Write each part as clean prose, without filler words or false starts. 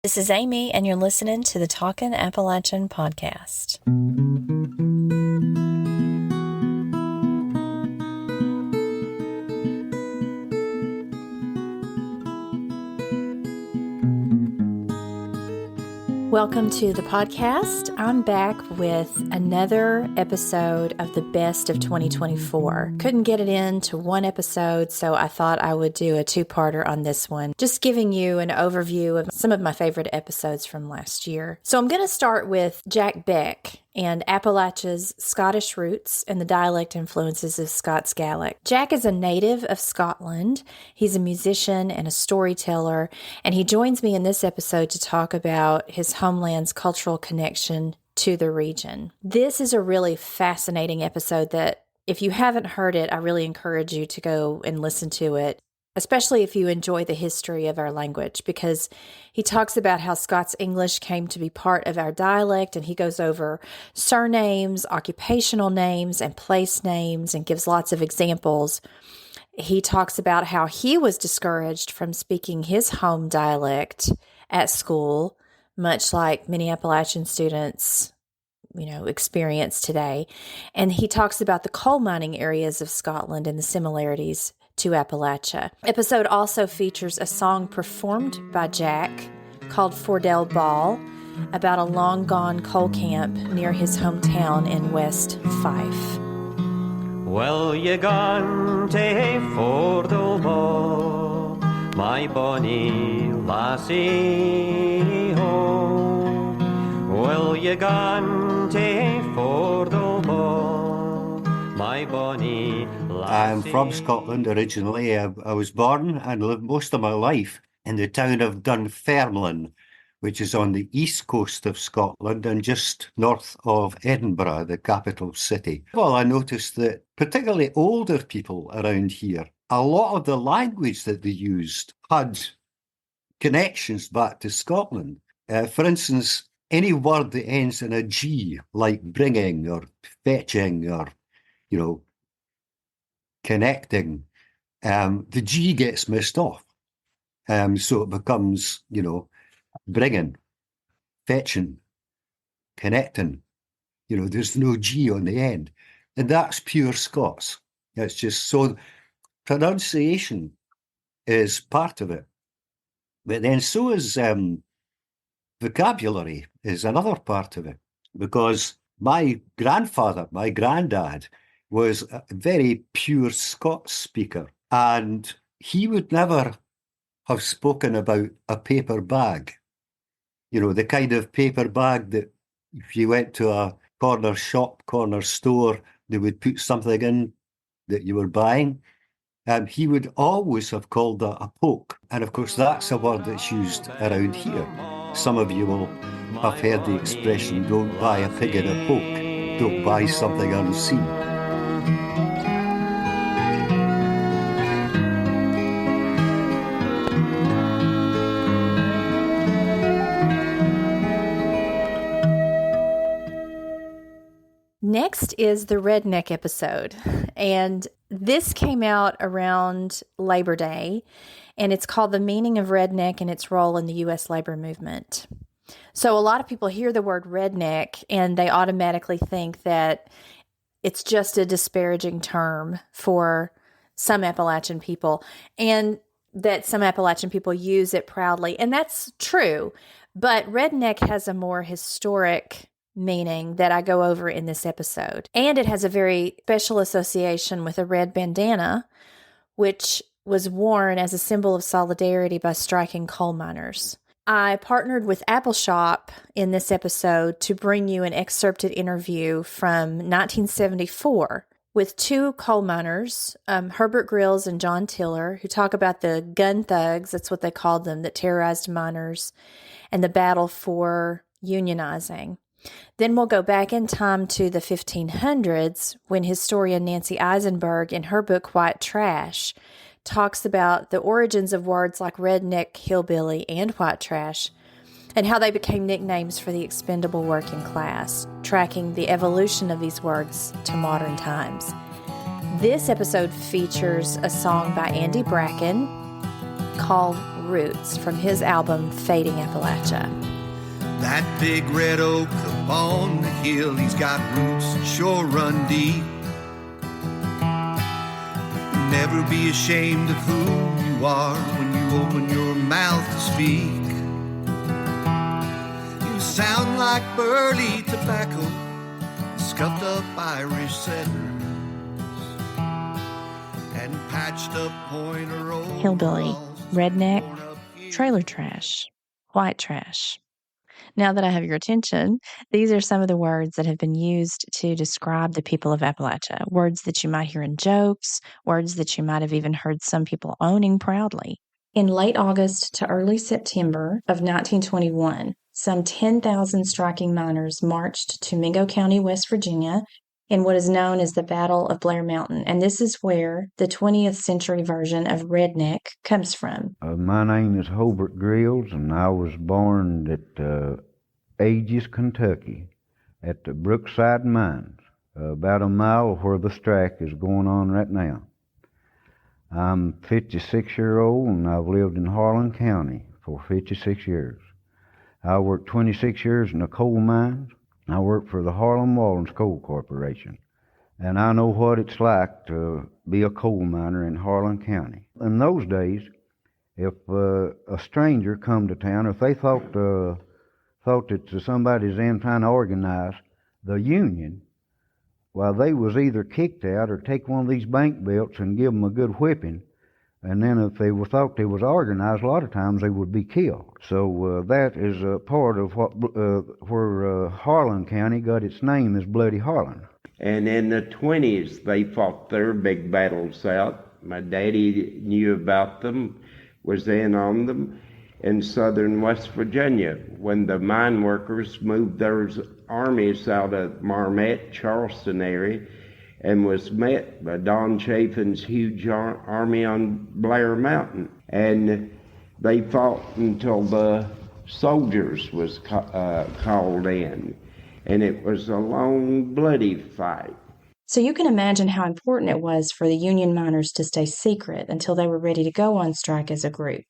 This is Amy, and you're listening to the Talkin' Appalachian podcast. Welcome to the podcast. I'm back with another episode of the best of 2024. Couldn't get it into one episode, so I thought I would do a two-parter on this one, just giving you an overview of some of my favorite episodes from last year. So I'm going to start with Jack Beck and Appalachia's Scottish roots and the dialect influences of Scots Gaelic. Jack is a native of Scotland. He's a musician and a storyteller, and he joins me in this episode to talk about his homeland's cultural connection to the region. This is a really fascinating episode that, if you haven't heard it, I really encourage you to go and listen to it, especially if you enjoy the history of our language, because he talks about how Scots English came to be part of our dialect, and he goes over surnames, occupational names, and place names, and gives lots of examples. He talks about how he was discouraged from speaking his home dialect at school, much like many Appalachian students, experience today. And he talks about the coal mining areas of Scotland and the similarities to Appalachia. Episode also features a song performed by Jack called Fordell Ball about a long-gone coal camp near his hometown in West Fife. Well, you gone to Fordell Ball, my bonny lassie, ho. Well, you gone to Fordell Ball, my bonny lassie. I'm from Scotland originally. I was born and lived most of my life in the town of Dunfermline, which is on the east coast of Scotland and just north of Edinburgh, the capital city. Well, I noticed that particularly older people around here, a lot of the language that they used had connections back to Scotland. For instance, any word that ends in a G, like bringing or fetching or, connecting, the G gets missed off. So it becomes, bringing, fetching, connecting. There's no G on the end. And that's pure Scots. It's just so pronunciation is part of it. But then so is vocabulary is another part of it. Because my granddad, was a very pure Scots speaker. And he would never have spoken about a paper bag. The kind of paper bag that if you went to a corner shop, corner store, they would put something in that you were buying. He would always have called that a poke. And of course, that's a word that's used around here. Some of you will have heard the expression, don't buy a pig in a poke. Don't buy something unseen. Next is the redneck episode, and this came out around Labor Day, and it's called The Meaning of Redneck and Its Role in the U.S. Labor Movement. So a lot of people hear the word redneck, and they automatically think that it's just a disparaging term for some Appalachian people, and that some Appalachian people use it proudly, and that's true, but redneck has a more historic meaning that I go over in this episode. And it has a very special association with a red bandana, which was worn as a symbol of solidarity by striking coal miners. I partnered with Appalshop in this episode to bring you an excerpted interview from 1974 with two coal miners, Herbert Grills and John Tiller, who talk about the gun thugs, that's what they called them, that terrorized miners, and the battle for unionizing. Then we'll go back in time to the 1500s when historian Nancy Eisenberg, in her book White Trash, talks about the origins of words like redneck, hillbilly, and white trash, and how they became nicknames for the expendable working class, tracking the evolution of these words to modern times. This episode features a song by Andy Bracken called Roots from his album Fading Appalachia. That big red oak up on the hill, he's got roots that sure run deep. Never be ashamed of who you are when you open your mouth to speak. You sound like burley tobacco, scuffed up Irish settlers, and patched up pointer old Hillbilly, redneck, trailer trash, white trash. Now that I have your attention, these are some of the words that have been used to describe the people of Appalachia. Words that you might hear in jokes, words that you might have even heard some people owning proudly. In late August to early September of 1921, some 10,000 striking miners marched to Mingo County, West Virginia, in what is known as the Battle of Blair Mountain. And this is where the 20th century version of redneck comes from. My name is Burke Greear, and I was born at Aegis, Kentucky, at the Brookside Mines, about a mile where the strike is going on right now. I'm 56-year-old, and I've lived in Harlan County for 56 years. I worked 26 years in the coal mines. I work for the Harlan Wallens Coal Corporation, and I know what it's like to be a coal miner in Harlan County. In those days, if a stranger come to town, if they thought that somebody's in trying to organize the union, well, they was either kicked out or take one of these bank belts and give them a good whipping. And then if they thought they was organized, a lot of times they would be killed. So that is a part of what where Harlan County got its name as Bloody Harlan. And in the 20s, they fought their big battles out. My daddy knew about them, was in on them in southern West Virginia when the mine workers moved their armies out of Marmette, Charleston area, and was met by Don Chafin's huge army on Blair Mountain. And they fought until the soldiers was called in. And it was a long, bloody fight. So you can imagine how important it was for the Union miners to stay secret until they were ready to go on strike as a group.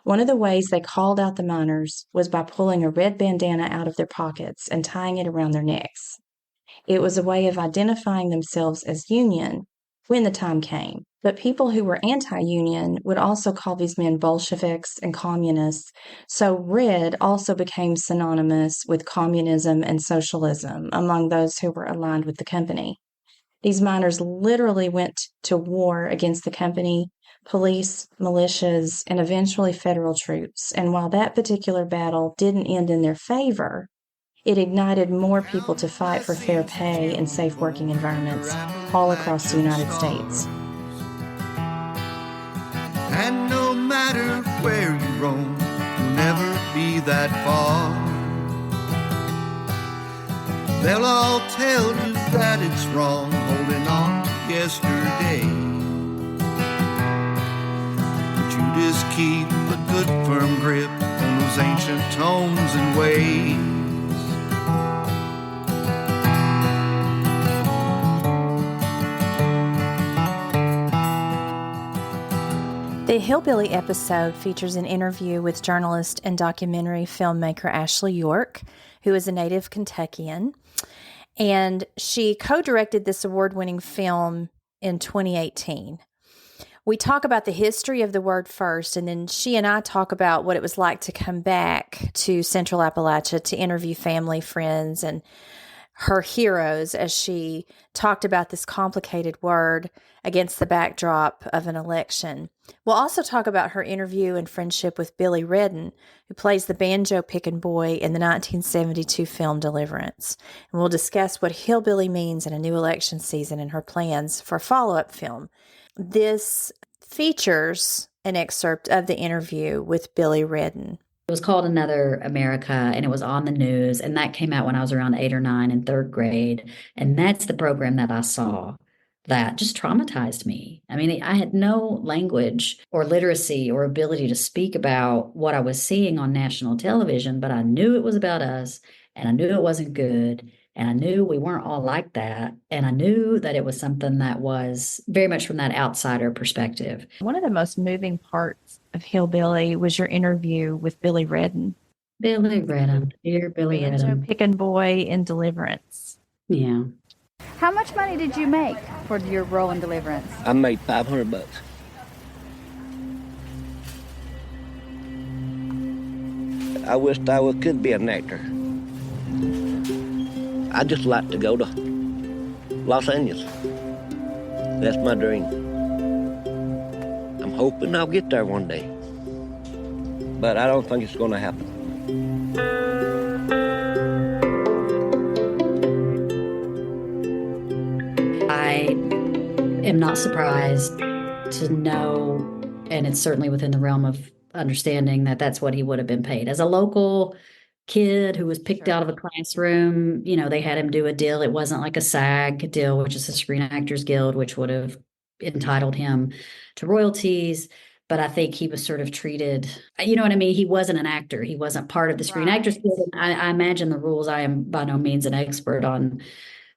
One of the ways they called out the miners was by pulling a red bandana out of their pockets and tying it around their necks. It was a way of identifying themselves as Union when the time came. But people who were anti-Union would also call these men Bolsheviks and communists, so red also became synonymous with communism and socialism among those who were aligned with the company. These miners literally went to war against the company, police, militias, and eventually federal troops. And while that particular battle didn't end in their favor, it ignited more people to fight for fair pay and safe working environments all across the United States. And no matter where you roam, you'll never be that far. They'll all tell you that it's wrong, holding on to yesterday. But you just keep a good firm grip on those ancient tones and ways. The Hillbilly episode features an interview with journalist and documentary filmmaker Ashley York, who is a native Kentuckian, and she co-directed this award-winning film in 2018. We talk about the history of the word first, and then she and I talk about what it was like to come back to Central Appalachia to interview family, friends, and her heroes as she talked about this complicated word against the backdrop of an election. We'll also talk about her interview and friendship with Billy Redden, who plays the banjo-picking boy in the 1972 film Deliverance. And we'll discuss what hillbilly means in a new election season and her plans for a follow-up film. This features an excerpt of the interview with Billy Redden. It was called Another America, and it was on the news, and that came out when I was around 8 or 9 in third grade, and that's the program that I saw that just traumatized me. I mean, I had no language or literacy or ability to speak about what I was seeing on national television, but I knew it was about us, and I knew it wasn't good, and I knew we weren't all like that, and I knew that it was something that was very much from that outsider perspective. One of the most moving parts of Hillbilly was your interview with Billy Redden. Billy Redden, dear Billy Banjo Redden. picking boy in Deliverance. Yeah. How much money did you make for your role in Deliverance? I made $500. I wished I could be an actor. I just like to go to Los Angeles. That's my dream. I'm hoping I'll get there one day, but I don't think it's going to happen. I am not surprised to know, and it's certainly within the realm of understanding, that that's what he would have been paid. As a local kid who was picked out of a classroom, they had him do a deal. It wasn't like a SAG deal, which is the Screen Actors Guild, which would have entitled him to royalties. But I think he was sort of treated, you know what I mean? He wasn't an actor. He wasn't part of the Screen Actors Guild. And I imagine the rules. I am by no means an expert on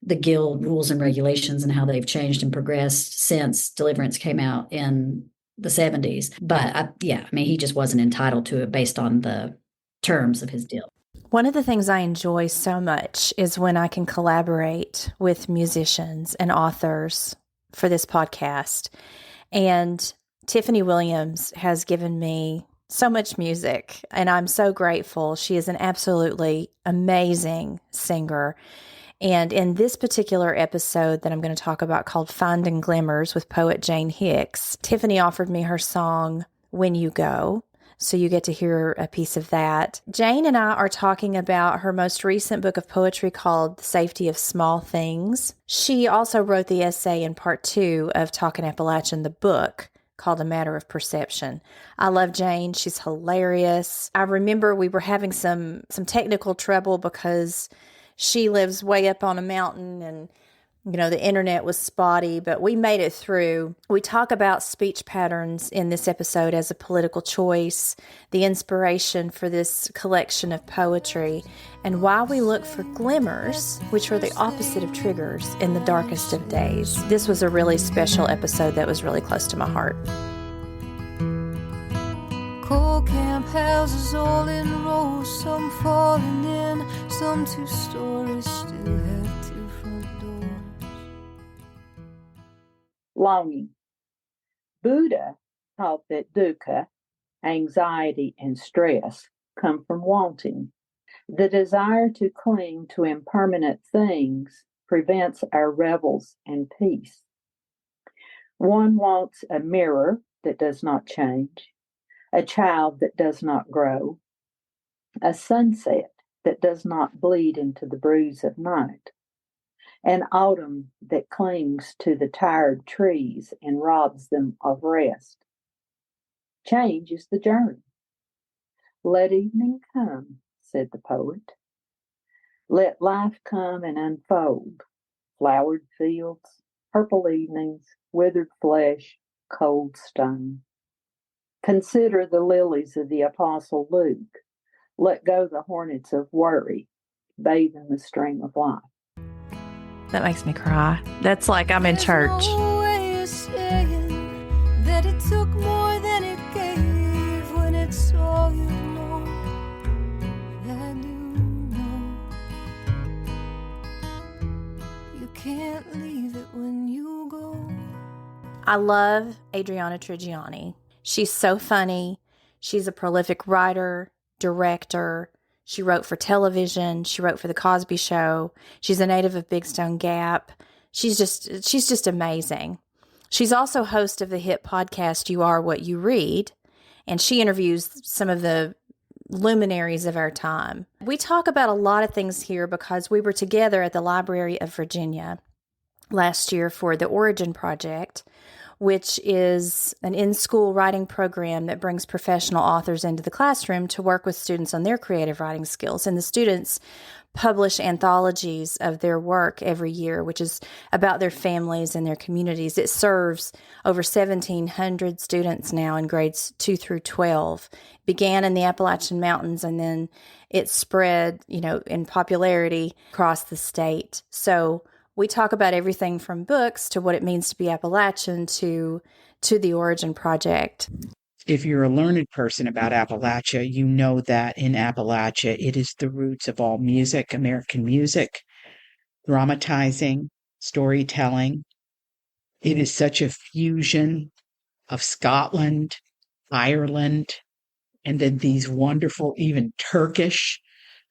the Guild rules and regulations and how they've changed and progressed since Deliverance came out in the 70s. But he just wasn't entitled to it based on the terms of his deal. One of the things I enjoy so much is when I can collaborate with musicians and authors for this podcast. And Tiffany Williams has given me so much music, and I'm so grateful. She is an absolutely amazing singer. And in this particular episode that I'm going to talk about, called Finding Glimmers with poet Jane Hicks, Tiffany offered me her song, When You Go. So you get to hear a piece of that. Jane and I are talking about her most recent book of poetry called The Safety of Small Things. She also wrote the essay in part 2 of Talkin' Appalachian, the book, called A Matter of Perception. I love Jane. She's hilarious. I remember we were having some technical trouble because she lives way up on a mountain and, the internet was spotty, but we made it through. We talk about speech patterns in this episode as a political choice, the inspiration for this collection of poetry, and why we look for glimmers, which are the opposite of triggers, in the darkest of days. This was a really special episode that was really close to my heart. Coal camp houses all in rows, some falling in, some 2 stories, still have 2 front doors. Longing. Buddha taught that dukkha, anxiety, and stress come from wanting. The desire to cling to impermanent things prevents our revels and peace. One wants a mirror that does not change, a child that does not grow, a sunset that does not bleed into the bruise of night, an autumn that clings to the tired trees and robs them of rest. Change is the journey. Let evening come, said the poet. Let life come and unfold. Flowered fields, purple evenings, withered flesh, cold stone. Consider the lilies of the Apostle Luke. Let go the hornets of worry. Bathe in the stream of life. That makes me cry. That's like I'm in church. No way of saying that it took more than it gave when it saw you know that you know you can't leave it when you go. I love Adriana Trigiani. She's so funny. She's a prolific writer, director. She wrote for television. She wrote for The Cosby Show. She's a native of Big Stone Gap. She's just amazing. She's also host of the hit podcast, You Are What You Read, and she interviews some of the luminaries of our time. We talk about a lot of things here because we were together at the Library of Virginia last year for the Origin Project, which is an in-school writing program that brings professional authors into the classroom to work with students on their creative writing skills. And the students publish anthologies of their work every year, which is about their families and their communities. It serves over 1,700 students now in grades 2 through 12. It began in the Appalachian Mountains, and then it spread, in popularity across the state. So we talk about everything from books to what it means to be Appalachian to the Origin Project. if you're a learned person about Appalachia, you know that in Appalachia, it is the roots of all music, American music, dramatizing, storytelling. It is such a fusion of Scotland, Ireland, and then these wonderful, even Turkish,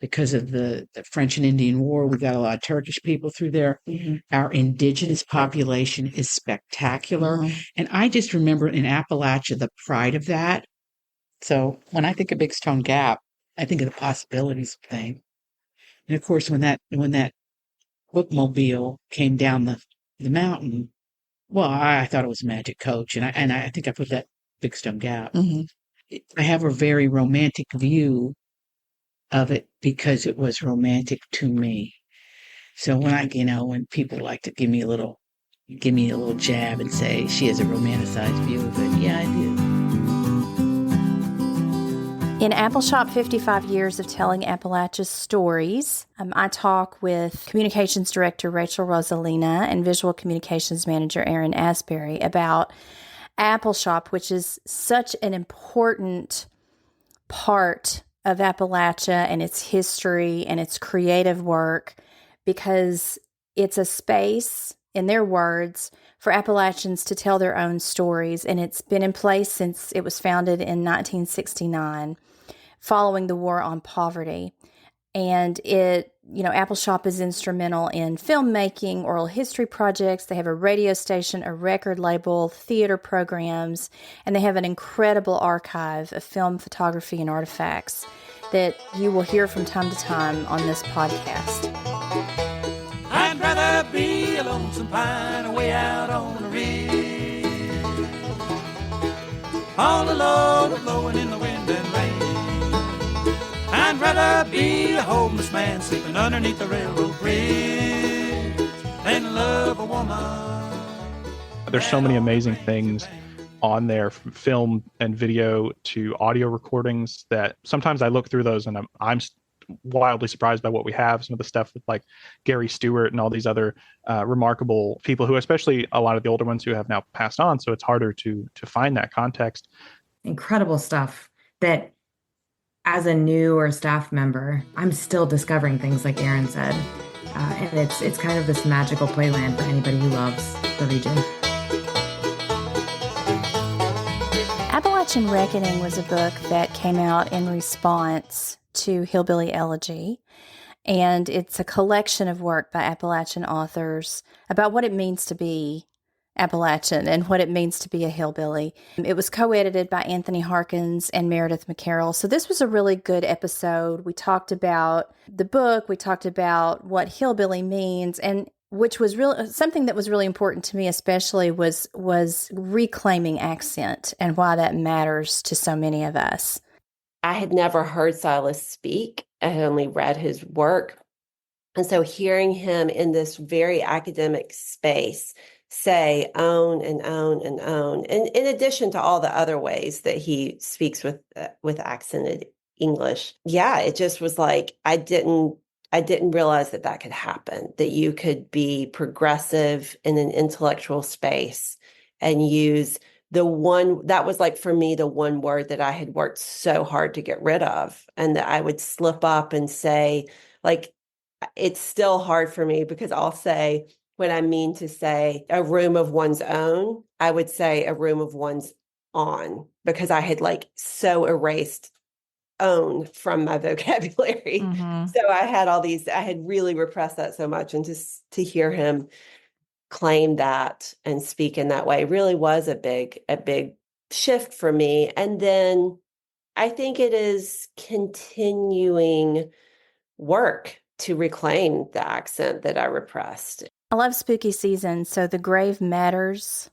because of the French and Indian War. We got a lot of Turkish people through there. Mm-hmm. Our indigenous population is spectacular. Mm-hmm. And I just remember in Appalachia, the pride of that. So when I think of Big Stone Gap, I think of the possibilities thing. And of course, when that bookmobile came down the mountain, well, I thought it was a magic coach. And I think I put that Big Stone Gap. Mm-hmm. I have a very romantic view of it because it was romantic to me. So when people like to give me a little jab and say she has a romanticized view of it, yeah, I do. In Appalshop 55 Years of Telling Appalachia's Stories, I talk with Communications Director Rachel Rosalina and Visual Communications Manager Aaron Asbury about Appalshop, which is such an important part of Appalachia and its history and its creative work, because it's a space, in their words, for Appalachians to tell their own stories. And it's been in place since it was founded in 1969, following the War on Poverty. And Appalshop is instrumental in filmmaking, oral history projects. They have a radio station, a record label, theater programs, and they have an incredible archive of film, photography, and artifacts that you will hear from time to time on this podcast. I'd rather be a lonesome pine away out on the ridge, all alone, blowing in the wind and rain. I'd rather be a homeless man sleeping underneath the railroad bridge than love a woman. There's so many amazing things on there, from film and video to audio recordings, that sometimes I look through those and I'm wildly surprised by what we have. Some of the stuff with like Gary Stewart and all these other remarkable people who, especially a lot of the older ones who have now passed on. So it's harder to find that context. Incredible stuff that as a new or staff member, I'm still discovering things, like Aaron said. And it's kind of this magical playland for anybody who loves the region. Appalachian Reckoning was a book that came out in response to Hillbilly Elegy, and it's a collection of work by Appalachian authors about what it means to be Appalachian and what it means to be a hillbilly. It was co-edited by Anthony Harkins and Meredith McCarroll. So this was a really good episode. We talked about the book, we talked about what hillbilly means, and which was really something that was really important to me, especially was reclaiming accent and why that matters to so many of us. I had never heard Silas speak. I had only read his work. And so hearing him in this very academic space say own and own and own, and in addition to all the other ways that he speaks with accented English, it just was like, I didn't realize that could happen, that you could be progressive in an intellectual space and use the one that was, like, for me, the one word that I had worked so hard to get rid of, and that I would slip up and say, like, it's still hard for me because I'll say, when I mean to say a room of one's own, I would say a room of one's on, because I had like so erased own from my vocabulary. Mm-hmm. So I had really repressed that so much. And just to hear him claim that and speak in that way really was a big shift for me. And then I think it is continuing work to reclaim the accent that I repressed. I love spooky season, so the Grave Matters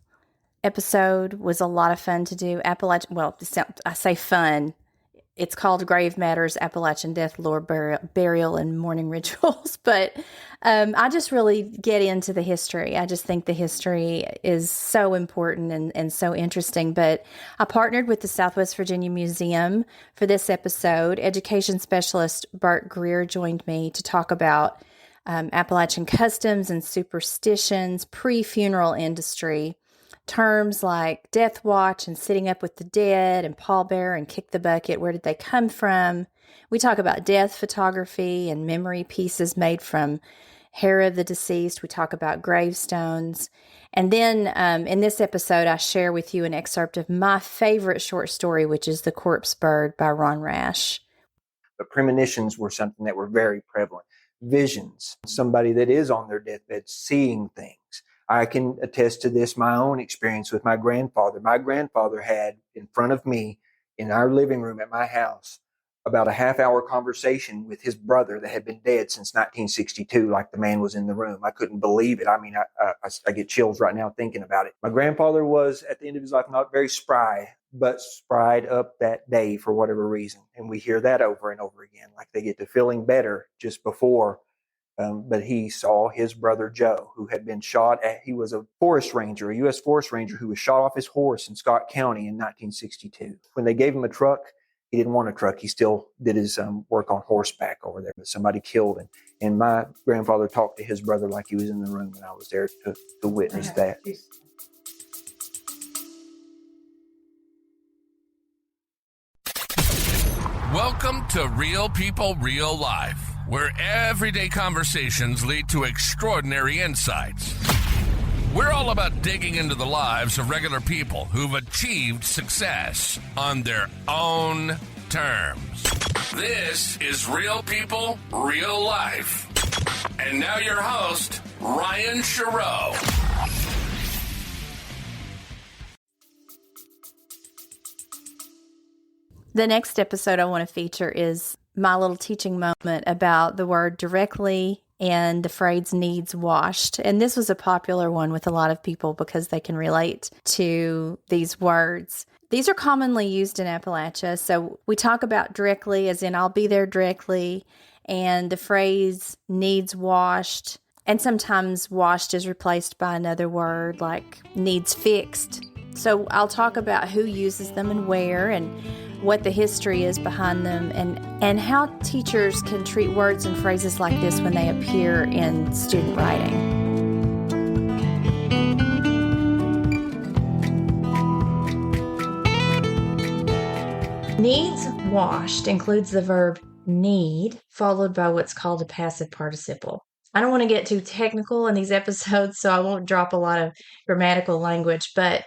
episode was a lot of fun to do. I say fun. It's called Grave Matters, Appalachian Death, Lore, Burial, and Mourning Rituals. But I just really get into the history. I just think the history is so important and so interesting. But I partnered with the Southwest Virginia Museum for this episode. Education specialist Burke Greear joined me to talk about Appalachian customs and superstitions, pre-funeral industry, Terms like death watch and sitting up with the dead and pallbearer and kick the bucket. Where did they come from? We talk about death photography and memory pieces made from hair of the deceased. We talk about gravestones. And then in this episode, I share with you an excerpt of my favorite short story, which is The Corpse Bird by Ron Rash. But premonitions were something that were very prevalent. Visions, somebody that is on their deathbed seeing things. I can attest to this, my own experience with my grandfather. My grandfather had in front of me in our living room at my house about a half-hour conversation with his brother that had been dead since 1962, like the man was in the room. I couldn't believe it. I mean, I get chills right now thinking about it. My grandfather was, at the end of his life, not very spry, but spried up that day for whatever reason. And we hear that over and over again, like they get to feeling better just before. But he saw his brother Joe, who had been shot at. He was a forest ranger, a U.S. forest ranger who was shot off his horse in Scott County in 1962. When they gave him a truck, he didn't want a truck. He still did his work on horseback over there, but somebody killed him. And my grandfather talked to his brother like he was in the room, and I was there to witness that. Welcome to Real People, Real Life, where everyday conversations lead to extraordinary insights. We're all about digging into the lives of regular people who've achieved success on their own terms. This is Real People, Real Life. And now your host, Ryan Chereau. The next episode I want to feature is my little teaching moment about the word directly and the phrase needs washed. And this was a popular one with a lot of people because they can relate to these words. These are commonly used in Appalachia. So we talk about directly as in I'll be there directly, and the phrase needs washed. And sometimes washed is replaced by another word like needs fixed. So I'll talk about who uses them and where, and what the history is behind them, and how teachers can treat words and phrases like this when they appear in student writing. Needs washed includes the verb need, followed by what's called a passive participle. I don't want to get too technical in these episodes, so I won't drop a lot of grammatical language, but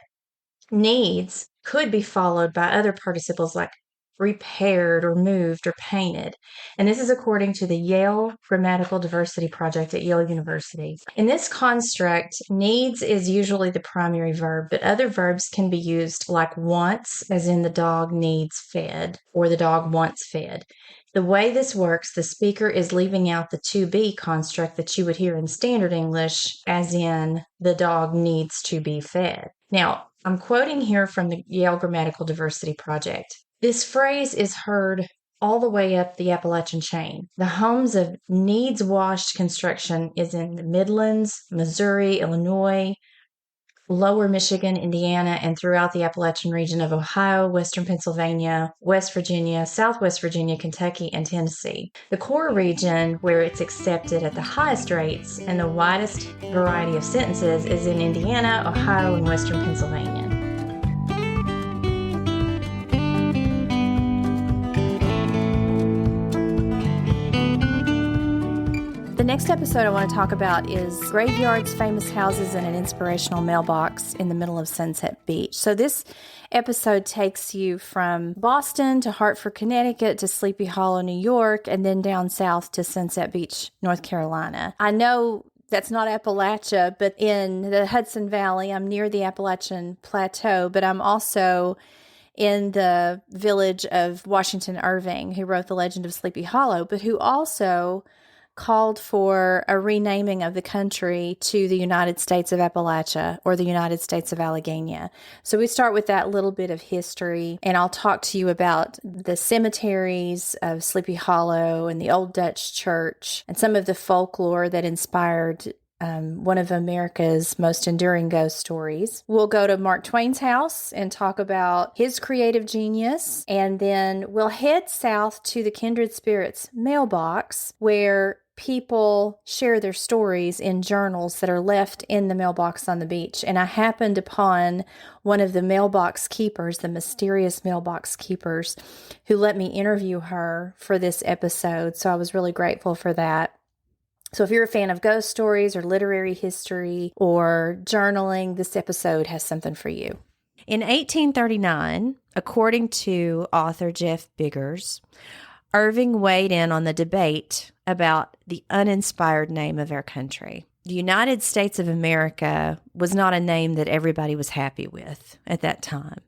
needs could be followed by other participles like repaired or moved or painted. And this is according to the Yale Grammatical Diversity Project at Yale University. In this construct, needs is usually the primary verb, but other verbs can be used like wants, as in the dog needs fed or the dog wants fed. The way this works, the speaker is leaving out the to be construct that you would hear in standard English, as in the dog needs to be fed. Now, I'm quoting here from the Yale Grammatical Diversity Project. This phrase is heard all the way up the Appalachian chain. The homes of needs-washed construction is in the Midlands, Missouri, Illinois, Lower Michigan, Indiana, and throughout the Appalachian region of Ohio, Western Pennsylvania, West Virginia, Southwest Virginia, Kentucky, and Tennessee. The core region, where it's accepted at the highest rates and the widest variety of sentences, is in Indiana, Ohio, and Western Pennsylvania. The next episode I want to talk about is graveyards, famous houses, and an inspirational mailbox in the middle of Sunset Beach. So this episode takes you from Boston to Hartford, Connecticut to Sleepy Hollow, New York, and then down south to Sunset Beach, North Carolina. I know that's not Appalachia, but in the Hudson Valley, I'm near the Appalachian Plateau, but I'm also in the village of Washington Irving, who wrote The Legend of Sleepy Hollow, but who also called for a renaming of the country to the United States of Appalachia or the United States of Alleghania. So we start with that little bit of history, and I'll talk to you about the cemeteries of Sleepy Hollow and the Old Dutch Church and some of the folklore that inspired one of America's most enduring ghost stories. We'll go to Mark Twain's house and talk about his creative genius, and then we'll head south to the Kindred Spirits mailbox, where people share their stories in journals that are left in the mailbox on the beach. And I happened upon one of the mailbox keepers, the mysterious mailbox keepers, who let me interview her for this episode. So I was really grateful for that. So if you're a fan of ghost stories or literary history or journaling, this episode has something for you. In 1839, according to author Jeff Biggers, Irving weighed in on the debate about the uninspired name of our country. The United States of America was not a name that everybody was happy with at that time.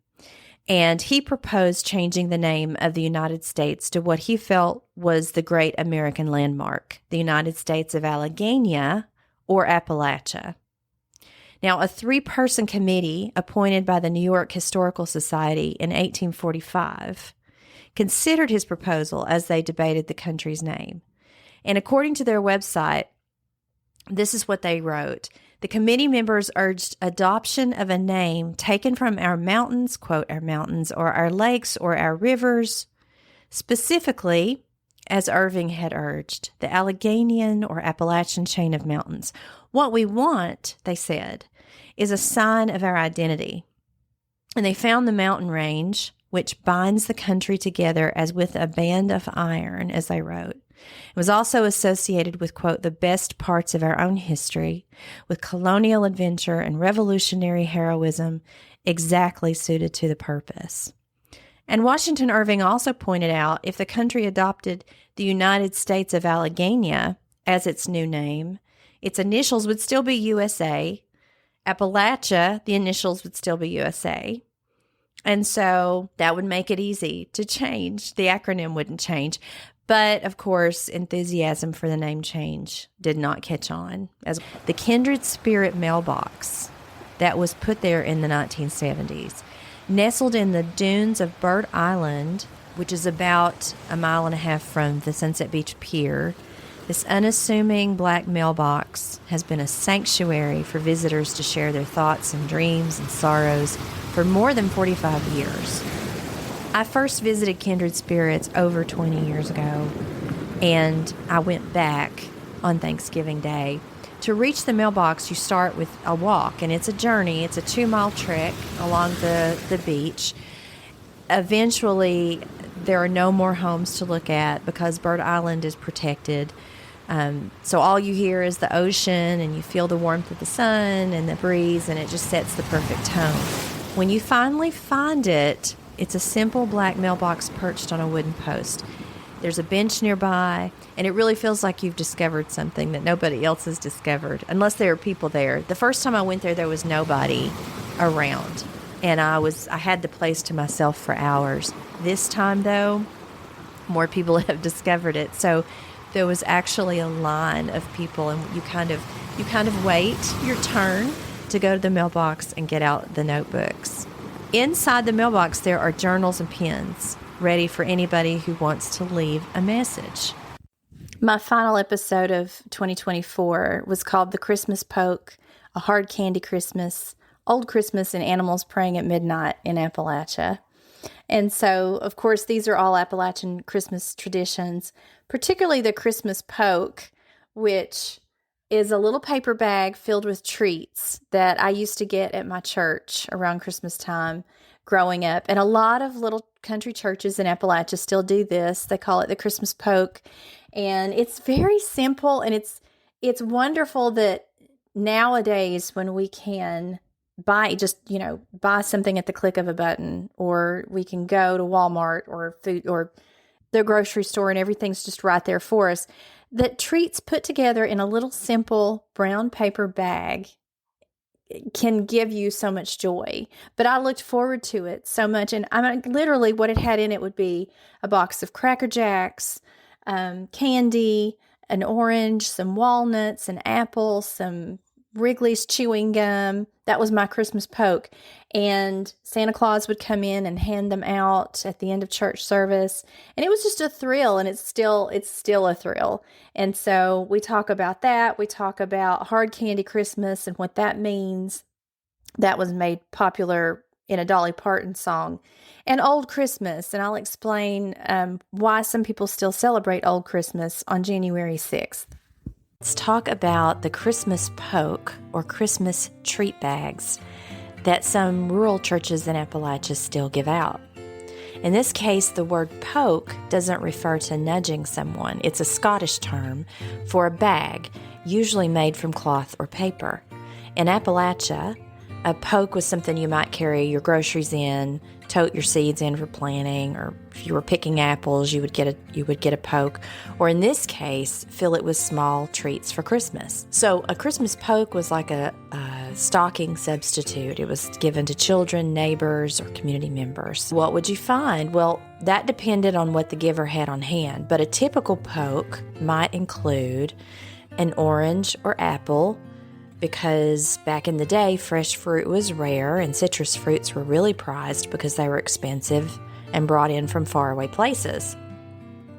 And he proposed changing the name of the United States to what he felt was the great American landmark, the United States of Alleghania or Appalachia. Now, a 3-person committee appointed by the New York Historical Society in 1845 considered his proposal as they debated the country's name. And according to their website, this is what they wrote. The committee members urged adoption of a name taken from our mountains, quote, our mountains, or our lakes, or our rivers, specifically, as Irving had urged, the Alleghanian or Appalachian chain of mountains. What we want, they said, is a sign of our identity. And they found the mountain range, which binds the country together as with a band of iron, as they wrote. It was also associated with, quote, the best parts of our own history, with colonial adventure and revolutionary heroism exactly suited to the purpose. And Washington Irving also pointed out if the country adopted the United States of Alleghania as its new name, its initials would still be USA. Appalachia, the initials would still be USA. And so that would make it easy to change. The acronym wouldn't change. But, of course, enthusiasm for the name change did not catch on. As the Kindred Spirit mailbox that was put there in the 1970s, nestled in the dunes of Bird Island, which is about 1.5 miles from the Sunset Beach Pier, this unassuming black mailbox has been a sanctuary for visitors to share their thoughts and dreams and sorrows for more than 45 years. I first visited Kindred Spirits over 20 years ago, and I went back on Thanksgiving Day. To reach the mailbox, you start with a walk, and it's a journey. It's a 2-mile trek along the beach. Eventually, there are no more homes to look at because Bird Island is protected. So all you hear is the ocean, and you feel the warmth of the sun and the breeze, and it just sets the perfect tone. When you finally find it, it's a simple black mailbox perched on a wooden post. There's a bench nearby, and it really feels like you've discovered something that nobody else has discovered, unless there are people there. The first time I went there was nobody around, and I had the place to myself for hours. This time, though, more people have discovered it. So there was actually a line of people, and you kind of wait your turn to go to the mailbox and get out the notebooks. Inside the mailbox, there are journals and pens ready for anybody who wants to leave a message. My final episode of 2024 was called The Christmas Poke, A Hard Candy Christmas, Old Christmas, and Animals Praying at Midnight in Appalachia. And so, of course, these are all Appalachian Christmas traditions, particularly the Christmas Poke, which is a little paper bag filled with treats that I used to get at my church around Christmas time growing up. And a lot of little country churches in Appalachia still do this. They call it the Christmas Poke. And it's very simple, and it's wonderful that nowadays when we can buy something at the click of a button, or we can go to Walmart or food or the grocery store and everything's just right there for us, that treats put together in a little simple brown paper bag can give you so much joy. But I looked forward to it so much. And I mean, literally what it had in it would be a box of Cracker Jacks, candy, an orange, some walnuts, an apple, some Wrigley's chewing gum. That was my Christmas Poke. And Santa Claus would come in and hand them out at the end of church service. And it was just a thrill, and it's still a thrill. And so we talk about that. We talk about Hard Candy Christmas and what that means. That was made popular in a Dolly Parton song. And Old Christmas, and I'll explain why some people still celebrate Old Christmas on January 6th. Let's talk about the Christmas poke or Christmas treat bags that some rural churches in Appalachia still give out. In this case, the word poke doesn't refer to nudging someone. It's a Scottish term for a bag, usually made from cloth or paper. In Appalachia, a poke was something you might carry your groceries in, tote your seeds in for planting, or if you were picking apples, you would get a poke, or in this case, fill it with small treats for Christmas. So a Christmas poke was like a stocking substitute. It was given to children, neighbors, or community members. What would you find? Well, that depended on what the giver had on hand, but a typical poke might include an orange or apple, because back in the day, fresh fruit was rare and citrus fruits were really prized because they were expensive and brought in from faraway places.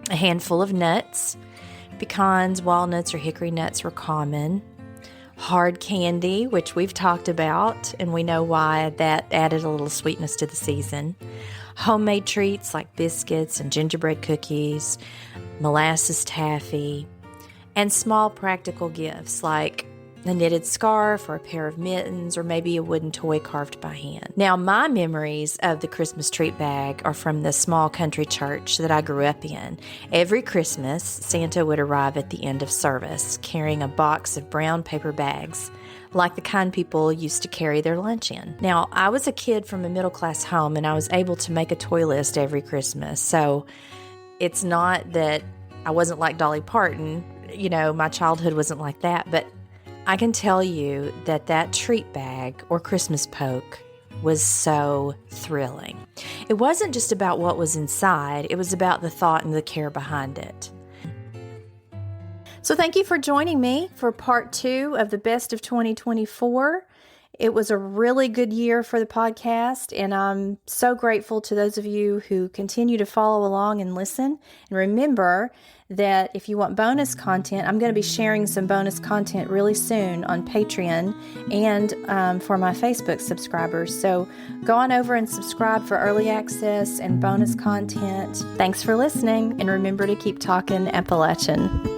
A handful of nuts, pecans, walnuts, or hickory nuts were common. Hard candy, which we've talked about, and we know why that added a little sweetness to the season. Homemade treats like biscuits and gingerbread cookies, molasses taffy, and small practical gifts like a knitted scarf or a pair of mittens or maybe a wooden toy carved by hand. Now, my memories of the Christmas treat bag are from the small country church that I grew up in. Every Christmas, Santa would arrive at the end of service carrying a box of brown paper bags, like the kind people used to carry their lunch in. Now, I was a kid from a middle-class home and I was able to make a toy list every Christmas, so it's not that I wasn't like Dolly Parton. You know, my childhood wasn't like that, but I can tell you that treat bag or Christmas poke was so thrilling. It wasn't just about what was inside, it was about the thought and the care behind it. So thank you for joining me for part 2 of the best of 2024. It was a really good year for the podcast, and I'm so grateful to those of you who continue to follow along and listen. And remember that if you want bonus content, I'm going to be sharing some bonus content really soon on Patreon and for my Facebook subscribers. So go on over and subscribe for early access and bonus content. Thanks for listening, and remember to keep talking Appalachian.